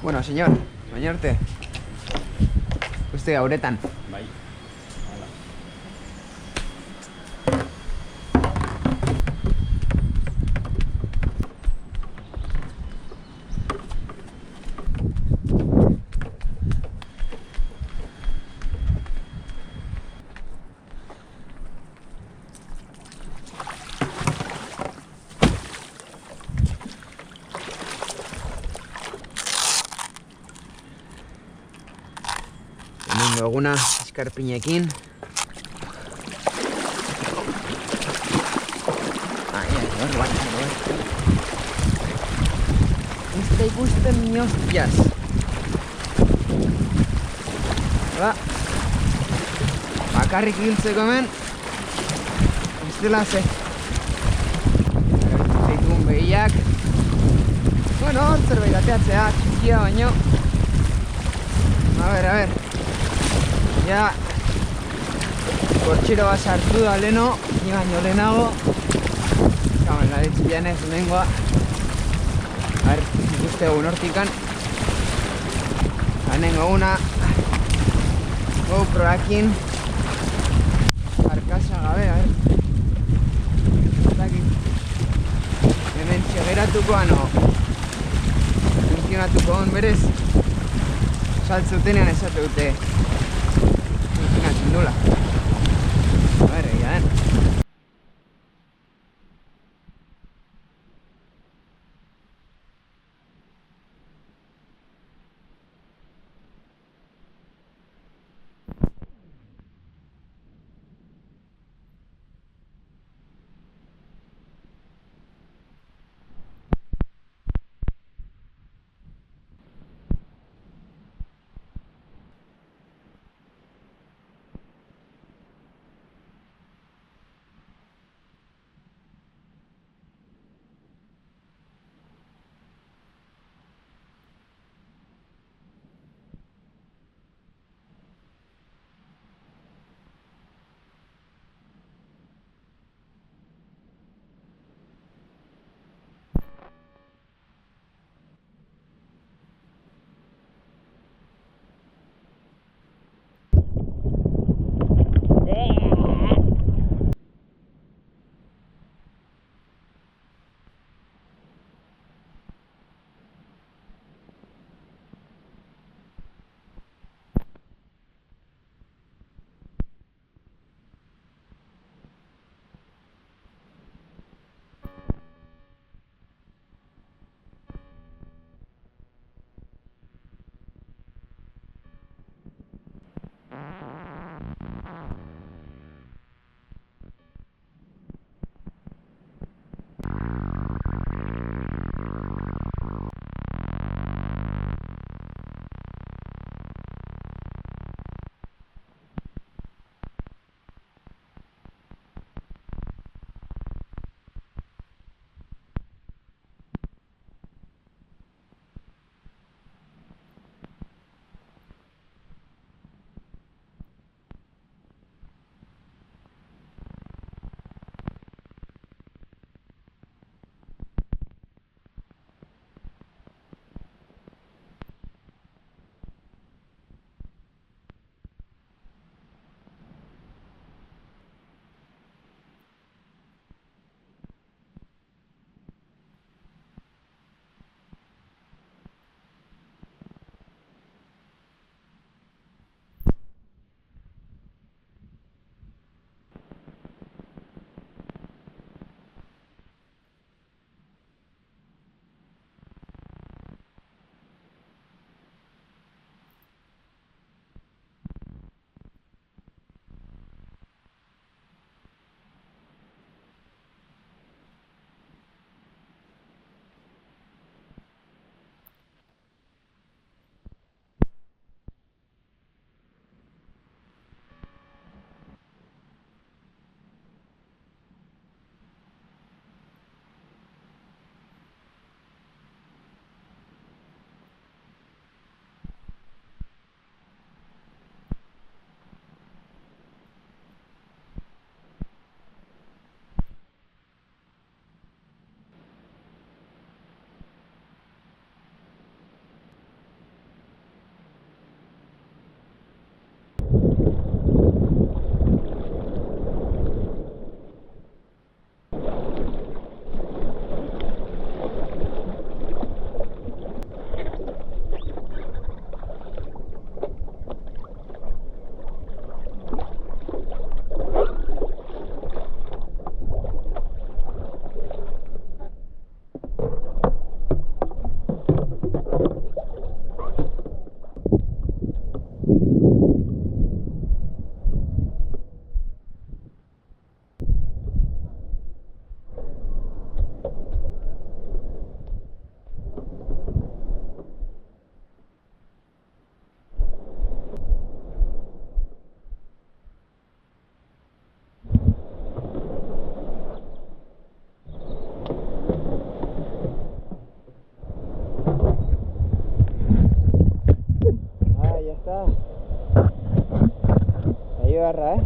Bueno, señor, bañarte. Uste gauretan. Bai. Hemengo eguna eskarpinekin. Ez da ikusten ni hostias. Ba, bakarrik hiltzeko hemen. Ez dela ze. Zaitun behiak. Bueno, zerbait ateatzea, txikia baino. A ver. Ja, kortxero bat sartu da leno, ni baino lehenago. Kamen, garetzi janez lehengoa. A ver, ikuste egun hortikan. Lehenengo eguna. GoProakin. Karkasa gabe, a ver. Hemen txegeratuko ano. Funtzionatuko on berez. Saltzutenean esate dute. Funtzionatzen dula. A ver, egia den. está. Ahí barra,